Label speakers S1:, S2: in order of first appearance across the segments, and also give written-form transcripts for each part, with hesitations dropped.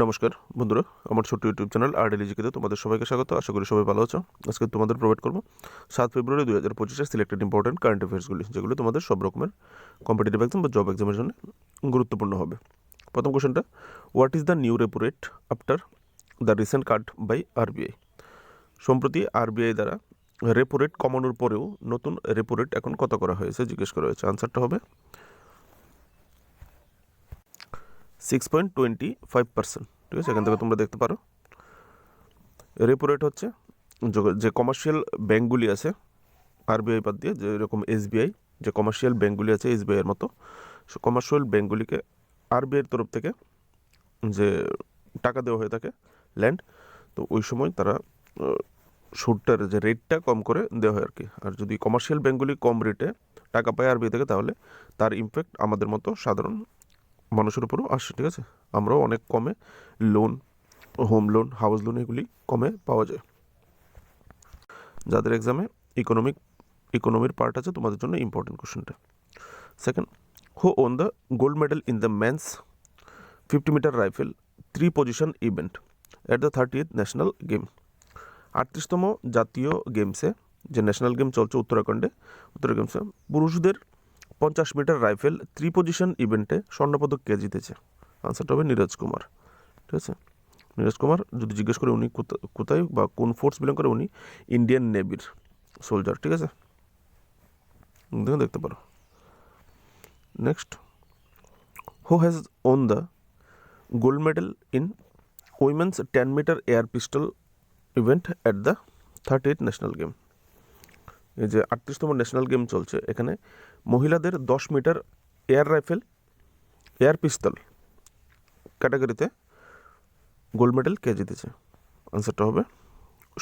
S1: নমস্কার বন্ধুরা, আমার ছোট্ট ইউটিউব চ্যানেল আরডিএলজিকেতে তোমাদের সবাইকে স্বাগত। আশা করি সবাই ভালো আছো। আজকে তোমাদের প্রোভাইড করবো 7 ফেব্রুয়ারি 2025 সিলেক্টেড ইম্পর্টেন্ট কারেন্ট অ্যাফেয়ার্সগুলি, যেগুলো তোমাদের সব রকমের কম্পিটিটিভ এক্সাম বা জব এক্সামের জন্য গুরুত্বপূর্ণ হবে। প্রথম কোশ্চেনটা, what is the new repo rate after the recent cut by RBI? সম্প্রতি আরবিআই দ্বারা রেপো রেট কমানোর পরেও নতুন রেপো রেট এখন কত করা হয়েছে জিজ্ঞেস করা হয়েছে। আনসারটা হবে 6.25%। ঠিক আছে, এখান থেকে তোমরা দেখতে পারো রেপো রেট হচ্ছে যে কমার্শিয়াল ব্যাঙ্কগুলি আছে আরবিআই বাদ দিয়ে, যেরকম এসবিআই, যে কমার্শিয়াল ব্যাঙ্কগুলি আছে এসবিআইয়ের মতো, কমার্শিয়াল ব্যাঙ্কগুলিকে আরবিআইয়ের তরফ থেকে যে টাকা দেওয়া হয়ে থাকে ল্যান্ড, তো ওই সময় তারা সুদটার যে রেটটা কম করে দেওয়া হয় আর কি। আর যদি কমার্শিয়াল ব্যাঙ্কগুলি কম রেটে টাকা পায় আরবিআই থেকে, তাহলে তার ইমপ্যাক্ট আমাদের মতো সাধারণ মানুষের উপরও আসে। ঠিক আছে, আমরাও অনেক কমে loan, home loan, house loan এগুলি কমে পাওয়া যায়। যাদের এক্সামে ইকোনমির পার্ট আছে, তোমাদের জন্য ইম্পর্টেন্ট কোশ্চেনটা। Second, who won the gold medal in the men's 50 metre rifle 3 position event at the 30th national game? 38তম জাতীয় গেমসে, যে ন্যাশনাল গেম চলছে উত্তরাখণ্ডে, গেমসে পুরুষদের 50 মিটার রাইফেল 3 পজিশন ইভেন্টে স্বর্ণপদক কে জিতেছে? আনসারটা হবে নীরজ কুমার। ঠিক আছে, নীরজ কুমার যদি জিজ্ঞেস করে উনি কোথায় বা কোন ফোর্স বিলং করে, উনি ইন্ডিয়ান নেভির সোলজার। ঠিক আছে, দেখতে পারো। Next, who has won the gold medal in women's 10 metre air pistol event at the 30th national game? এই যে 38তম ন্যাশনাল গেম চলছে, এখানে মহিলাদের 10 metre air rifle, air pistol ক্যাটাগরিতে গোল্ড মেডেল কে জিতেছে? আনসারটা হবে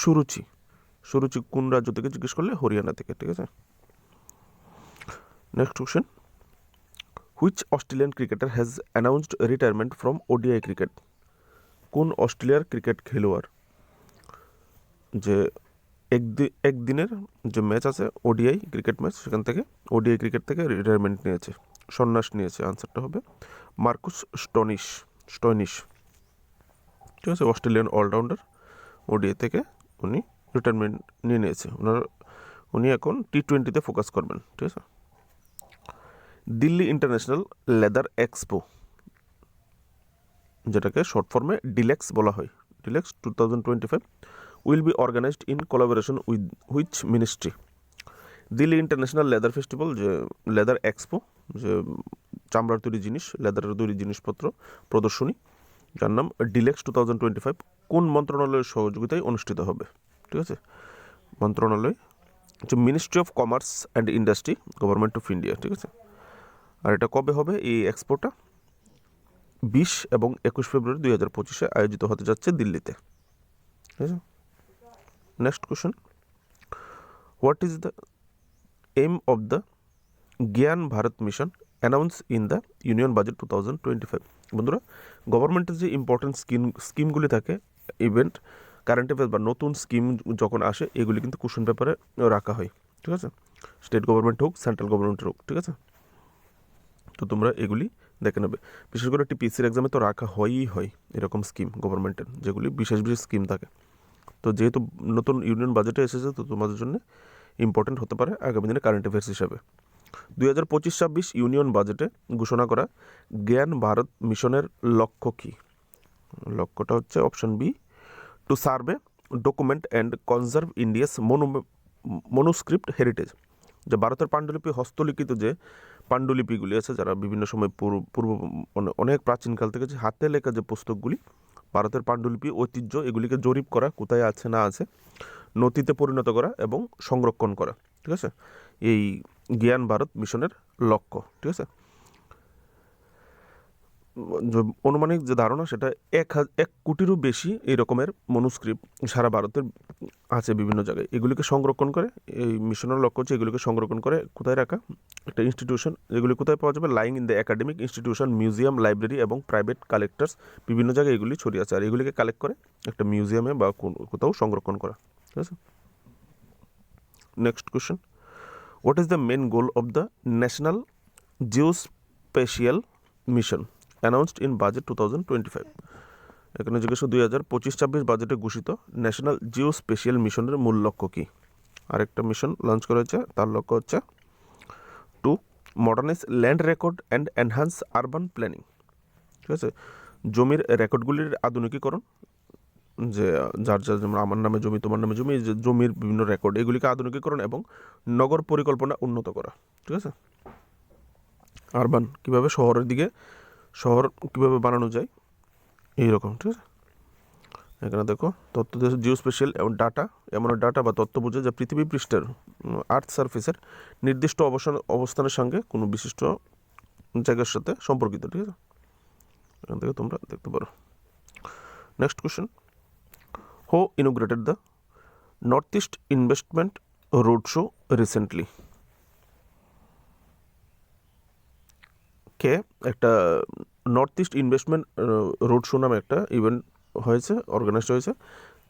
S1: সুরুচি। সুরুচি কোন রাজ্য থেকে জিজ্ঞেস করলে হরিয়ানা থেকে। ঠিক আছে, next question, which Australian cricketer has announced retirement from ODI cricket? কোন অস্ট্রেলিয়ার ক্রিকেট খেলোয়াড় যে একদিনের যে ম্যাচ আছে ওডিআই ক্রিকেট ম্যাচ, সেখান থেকে ওডিআই ক্রিকেট থেকে রিটায়ারমেন্ট নিয়েছে, সন্ন্যাস নিয়েছে? আনসারটা হবে মার্কুস স্টয়নিস। ঠিক আছে, অস্ট্রেলিয়ান অলরাউন্ডার, ওডিআই থেকে উনি রিটায়ারমেন্ট নিয়ে নিয়েছে। উনি এখন টি20তে ফোকাস করবেন। ঠিক আছে, দিল্লি ইন্টারন্যাশনাল লেদার এক্সপো, যেটাকে শর্ট ফর্মে ডিলেক্স বলা হয়, DILEX 2025 will be organised in collaboration with which ministry? Delhi international leather festival, যে লেদার এক্সপো, যে চামড়ার তৈরি জিনিস, লেদারের তৈরি জিনিসপত্র প্রদর্শনী, যার নাম ডিলেক্স 2025, কোন মন্ত্রণালয়ের সহযোগিতায় অনুষ্ঠিত হবে? ঠিক আছে, মন্ত্রণালয় হচ্ছে ministry of commerce and industry, government of India. ঠিক আছে, আর এটা কবে হবে এই এক্সপোটা? 20 এবং 21 ফেব্রুয়ারি 2025 আয়োজিত হতে যাচ্ছে দিল্লিতে। ঠিক আছে, next question, what is the aim of the Gyan Bharat mission announce in the union budget 2025? বন্ধুরা, গভর্নমেন্টের যে ইম্পর্টেন্ট স্কিমগুলি থাকে, ইভেন্ট কারেন্ট অ্যাফেয়ার্স বা নতুন স্কিম যখন আসে, এগুলি কিন্তু কোশ্চেন পেপারে রাখা হয়। ঠিক আছে, স্টেট গভর্নমেন্ট হোক, সেন্ট্রাল গভর্নমেন্টের হোক। ঠিক আছে, তো তোমরা এগুলি দেখে নেবে। বিশেষ করে টিপিএসসির এক্সামে তো রাখা হয়ই হয় এরকম স্কিম গভর্নমেন্টের, যেগুলি বিশেষ স্কিম থাকে। তো যেহেতু নতুন ইউনিয়ন বাজেটে এসেছে, তো তোমাদের জন্য ইম্পর্টেন্ট হতে পারে আগামী দিনে কারেন্ট অ্যাফেয়ার্স হিসাবে। 2025-26 ইউনিয়ন বাজেটে ঘোষণা করা জ্ঞান ভারত মিশনের লক্ষ্য কী? লক্ষ্যটা হচ্ছে option B, to survey, document and conserve India's manuscript heritage. যে ভারতের পাণ্ডুলিপি, হস্তলিখিত যে পাণ্ডুলিপিগুলি আছে, যারা বিভিন্ন সময় পূর্ব অনেক প্রাচীনকাল থেকে যে হাতে লেখা যে পুস্তকগুলি, ভারতের পাণ্ডুলিপি ঐতিহ্য, এগুলিকে জরিপ করা, কোথায় আছে না আছে, নথিতে পরিণত করা এবং সংরক্ষণ করা। ঠিক আছে, এই জ্ঞান ভারত মিশনের লক্ষ্য। ঠিক আছে, অনুমানিক যে ধারণা, সেটা 1 কোটিরও বেশি এই রকমের মনুস্ক্রিপ্ট সারা ভারতের আছে বিভিন্ন জায়গায়। এগুলিকে সংরক্ষণ করে, এই মিশনের লক্ষ্য হচ্ছে এগুলিকে সংরক্ষণ করে কোথায় রাখা, একটা ইনস্টিটিউশন। এগুলি কোথায় পাওয়া যাবে? Lying in the academic institution, museum, library এবং প্রাইভেট কালেক্টার্স, বিভিন্ন জায়গায় এগুলি ছড়িয়ে আছে। আর এগুলিকে কালেক্ট করে একটা মিউজিয়ামে বা কোথাও সংরক্ষণ করা। ঠিক আছে, next question, what is the main goal of the national geospatial mission announced in budget 2025? এখানে জিজ্ঞেস 2025-26 বাজেটে ঘোষিত ন্যাশনাল জিও স্পেশিয়াল মিশনের মূল লক্ষ্য কী? আরেকটা মিশন লঞ্চ করা হয়েছে, তার লক্ষ্য হচ্ছে to modernise land record and enhance urban planning. ঠিক আছে, জমির রেকর্ডগুলির আধুনিকীকরণ, যে যার যার যেমন আমার নামে জমি, তোমার নামে জমি, যে জমির বিভিন্ন রেকর্ড এগুলিকে আধুনিকীকরণ এবং নগর পরিকল্পনা উন্নত করা। ঠিক আছে, আরবান কীভাবে শহরের দিকে শহর কীভাবে বানানো যায় এইরকম। ঠিক আছে, এখানে দেখো তথ্য জিও স্পেশাল এবং ডাটা এমন ডাটা বা তথ্য বোঝে যা পৃথিবী পৃষ্ঠের আর্থ সারফেসের নির্দিষ্ট অবস্থানের সঙ্গে কোনো বিশিষ্ট জায়গার সাথে সম্পর্কিত। ঠিক আছে, এখান থেকে তোমরা দেখতে পারো। Next question, who inaugurated the North East investment road show recently? কে একটা North East investment road show নামে একটা ইভেন্ট হয়েছে, অর্গানাইজড হয়েছে,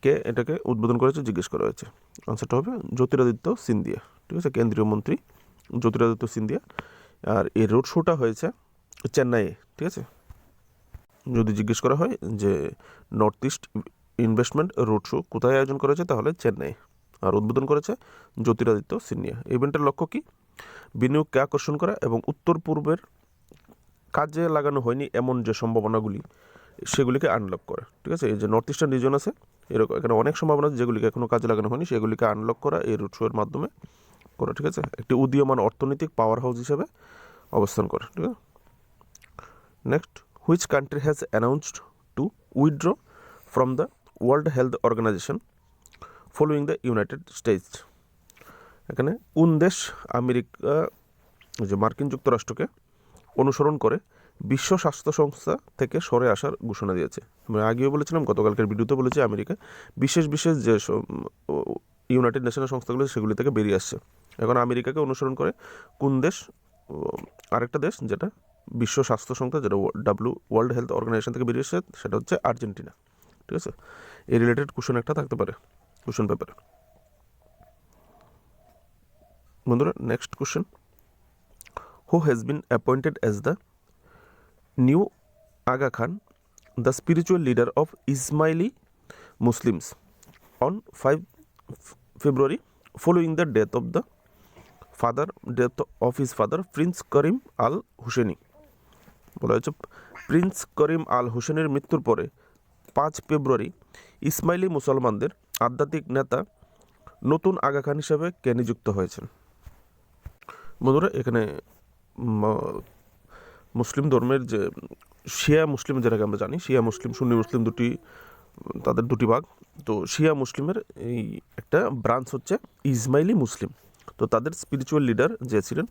S1: কে এটাকে উদ্বোধন করেছে জিজ্ঞেস করা হয়েছে। আনসারটা হবে জ্যোতিরাদিত্য সিন্ধিয়া। ঠিক আছে, কেন্দ্রীয় মন্ত্রী জ্যোতিরাদিত্য সিন্ধিয়া। আর এই রোড শোটা হয়েছে চেন্নাইয়ে। ঠিক আছে, যদি জিজ্ঞেস করা হয় যে north East investment road show কোথায় আয়োজন করেছে, তাহলে চেন্নাই। আর উদ্বোধন করেছে জ্যোতিরাদিত্য সিন্ধিয়া। ইভেন্টের লক্ষ্য কী? বিনিয়োগকে আকর্ষণ করা এবং উত্তর পূর্বের কাজে লাগানো হয়নি এমন যে সম্ভাবনাগুলি সেগুলিকে আনলক করা। ঠিক আছে, এই যে নর্থ ইস্টার্ন রিজন আছে, এরকম এখানে অনেক সম্ভাবনা আছে যেগুলিকে এখনও কাজে লাগানো হয়নি, সেগুলিকে আনলক করা এই রোড শোয়ের মাধ্যমে করা। ঠিক আছে, একটি উদীয়মান অর্থনৈতিক পাওয়ার হাউস হিসেবে অবস্থান করে। ঠিক আছে, next, which country has announced to withdraw from the World Health Organization following the United States? এখানে কোন দেশ আমেরিকা যে মার্কিন যুক্তরাষ্ট্রকে অনুসরণ করে বিশ্ব স্বাস্থ্য সংস্থা থেকে সরে আসার ঘোষণা দিয়েছে? আমি আগেও বলেছিলাম, গতকালকের ভিডিওতে বলেছি, আমেরিকা বিশেষ যে ইউনাইটেড নেশনের সংস্থাগুলো সেগুলি থেকে বেরিয়ে আসছে। এখন আমেরিকাকে অনুসরণ করে কোন দেশ? আরেকটা দেশ যেটা বিশ্ব স্বাস্থ্য সংস্থা, যেটা ওয়ার্ল্ড হেলথ অর্গানাইজেশন থেকে বেরিয়ে এসেছে, সেটা হচ্ছে আর্জেন্টিনা। ঠিক আছে, এই রিলেটেড কোশ্চেন একটা থাকতে পারে কোশ্চেন পেপারে। বন্ধুরা, next question, who has been appointed as the new Aga Khan, the spiritual leader of Ismaili Muslims on 5 February following the death of his father Prince Karim Al Husseini? বলা হয়েছে প্রিন্স করিম আল হুসেনের মৃত্যুর পরে 5 ফেব্রুয়ারি ইসমাইলি মুসলমানদের আধ্যাত্মিক নেতা নতুন আগা খান হিসেবে কে নিযুক্ত হয়েছেন? বন্ধুরা, এখানে মুসলিম ধর্মের যে শিয়া মুসলিম, যেটাকে আমরা জানি শিয়া মুসলিম, সুন্নি মুসলিম তাদের দুটি ভাগ। তো শিয়া মুসলিমের এই একটা ব্রাঞ্চ হচ্ছে ইসমাইলি মুসলিম। তো তাদের স্পিরিচুয়াল লিডার যে ছিলেন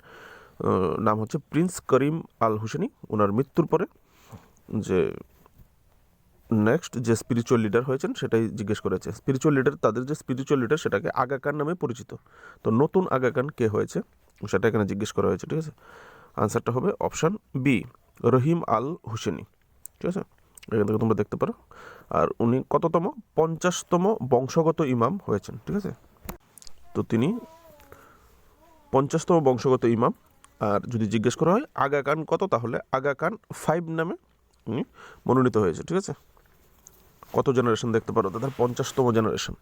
S1: নাম হচ্ছে প্রিন্স করিম আল হুসেনি। ওনার মৃত্যুর পরে যে নেক্সট যে স্পিরিচুয়াল লিডার হয়েছেন সেটাই জিজ্ঞেস করেছে। স্পিরিচুয়াল লিডার, তাদের যে স্পিরিচুয়াল লিডার সেটাকে আগা খান নামে পরিচিত। তো নতুন আগা খান কে হয়েছে সেটা এখানে জিজ্ঞেস করা হয়েছে। ঠিক আছে, আনসারটা হবে অপশান বি, রহিম আল হুসেনি। ঠিক আছে, এখান থেকে তোমরা দেখতে পারো। আর উনি কততম? 50তম বংশগত ইমাম হয়েছেন। ঠিক আছে, তো তিনি 50তম বংশগত ইমাম। আর যদি জিজ্ঞেস করা হয় আগা খান কত, তাহলে আগা খান 5 নামে উনি মনোনীত হয়েছে। ঠিক আছে, কত জেনারেশন দেখতে পারো, তাদের 50তম জেনারেশন।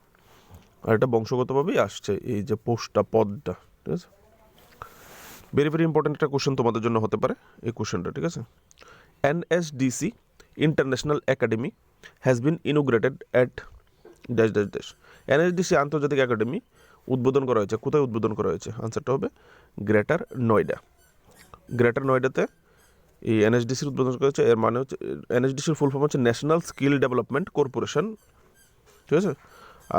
S1: আর এটা বংশগতভাবেই আসছে এই যে পদটা। ঠিক আছে, ভেরি ভেরি ইম্পর্টেন্ট একটা কোশ্চেন তোমাদের জন্য হতে পারে এই কোশ্চেনটা। ঠিক আছে, NSDC international academy has been ইনোগ্রেটেড at dash dash dash. NSDC আন্তর্জাতিক একাডেমি উদ্বোধন করা হয়েছে, কোথায় উদ্বোধন করা হয়েছে? আনসারটা হবে গ্রেটার নয়ডা। গ্রেটার নয়ডাতে এই এনএসডিসির উদ্বোধন করা হয়েছে। এর মানে হচ্ছে এনএসডিসির ফুল ফর্ম হচ্ছে ন্যাশনাল স্কিল ডেভেলপমেন্ট কর্পোরেশন। ঠিক আছে,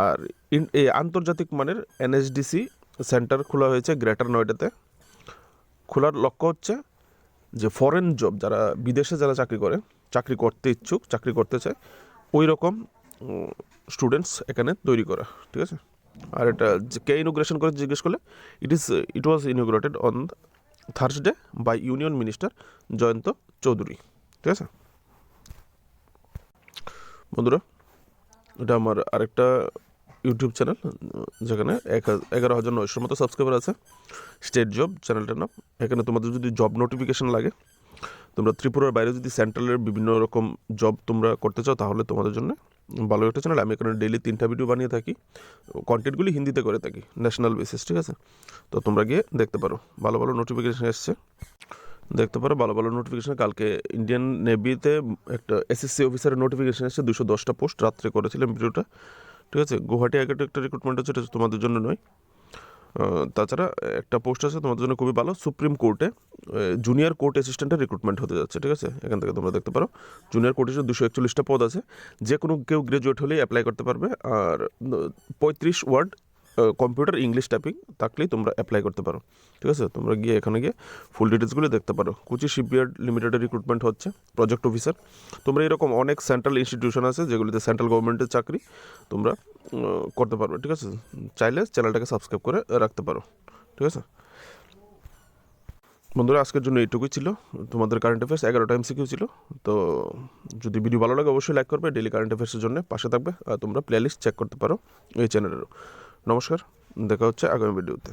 S1: আর এই আন্তর্জাতিক মানের এনএসডিসি সেন্টার খোলা হয়েছে গ্রেটার নয়ডাতে। খোলার লক্ষ্য হচ্ছে যে ফরেন জব, যারা বিদেশে যারা চাকরি করতে ইচ্ছুক, চাকরি করতে চায়, ওই রকম স্টুডেন্টস এখানে তৈরি করা। ঠিক আছে, আর এটা কে ইনোগ্রেশন করে জিজ্ঞেস করলে it was inaugurated on Thursday by union minister Jayant Chowdhury. ঠিক আছে বন্ধুরা, এটা আমার আরেকটা ইউটিউব চ্যানেল যেখানে 11,900 মতো সাবস্ক্রাইবার আছে, স্টেট জব চ্যানেলটার নাম। এখানে তোমাদের যদি জব নোটিফিকেশান লাগে তোমরা ত্রিপুরার বাইরে যদি সেন্ট্রালের বিভিন্ন রকম জব তোমরা করতে চাও তাহলে তোমাদের জন্য ভালো একটা চ্যানেল। আমি এখানে ডেইলি 3টা ভিডিও বানিয়ে থাকি, কন্টেন্টগুলি হিন্দিতে করে থাকি ন্যাশনাল বেসিস, ঠিক আছে? তো তোমরা গিয়ে দেখতে পারো, ভালো ভালো নোটিফিকেশান এসছে, দেখতে পারো ভালো ভালো নোটিফিকেশান। কালকে ইন্ডিয়ান নেভিতে একটা এসএসসি অফিসারের নোটিফিকেশান এসছে, 210টা পোস্ট, রাত্রে করেছিলাম ভিডিওটা, ঠিক আছে? গুয়াহাটি আইকেটে একটা রিক্রুটমেন্ট হচ্ছে, এটা তোমাদের জন্য নয়। তাছাড়া একটা পোস্ট আছে তোমাদের জন্য খুবই ভালো, সুপ্রিম কোর্টে জুনিয়র কোর্ট অ্যাসিস্ট্যান্টের রিক্রুটমেন্ট হতে যাচ্ছে, ঠিক আছে? এখান থেকে তোমরা দেখতে পারো জুনিয়র কোর্ট অ্যাসিস্ট্যান্ট 241টা পদ আছে, যে কোনো কেউ গ্রাজুয়েট হলেই অ্যাপ্লাই করতে পারবে। আর 35 ওয়ার্ড কম্পিউটার ইংলিশ টাইপিং থাকলেই তোমরা অ্যাপ্লাই করতে পারো, ঠিক আছে? তোমরা গিয়ে এখানে গিয়ে ফুল ডিটেলসগুলো দেখতে পারো। কোচি শিপইয়ার্ড লিমিটেডের রিক্রুটমেন্ট হচ্ছে প্রজেক্ট অফিসার। তোমরা এরকম অনেক সেন্ট্রাল ইনস্টিটিউশন আছে যেগুলিতে সেন্ট্রাল গভর্নমেন্টের চাকরি তোমরা করতে পারবে, ঠিক আছে? চাইলে চ্যানেলটাকে সাবস্ক্রাইব করে রাখতে পারো, ঠিক আছে? বন্ধুরা, আজকের জন্য এইটুকুই ছিল। তোমাদের কারেন্ট অ্যাফেয়ার্স 11টা MCQ ছিল। তো যদি ভিডিও ভালো লাগে অবশ্যই লাইক করবে, ডেলি কারেন্ট অ্যাফেয়ার্সের জন্য পাশে থাকবে, আর তোমরা প্লেলিস্ট চেক করতে পারো এই চ্যানেলেরও। নমস্কার, দেখা হচ্ছে আগামী ভিডিওতে।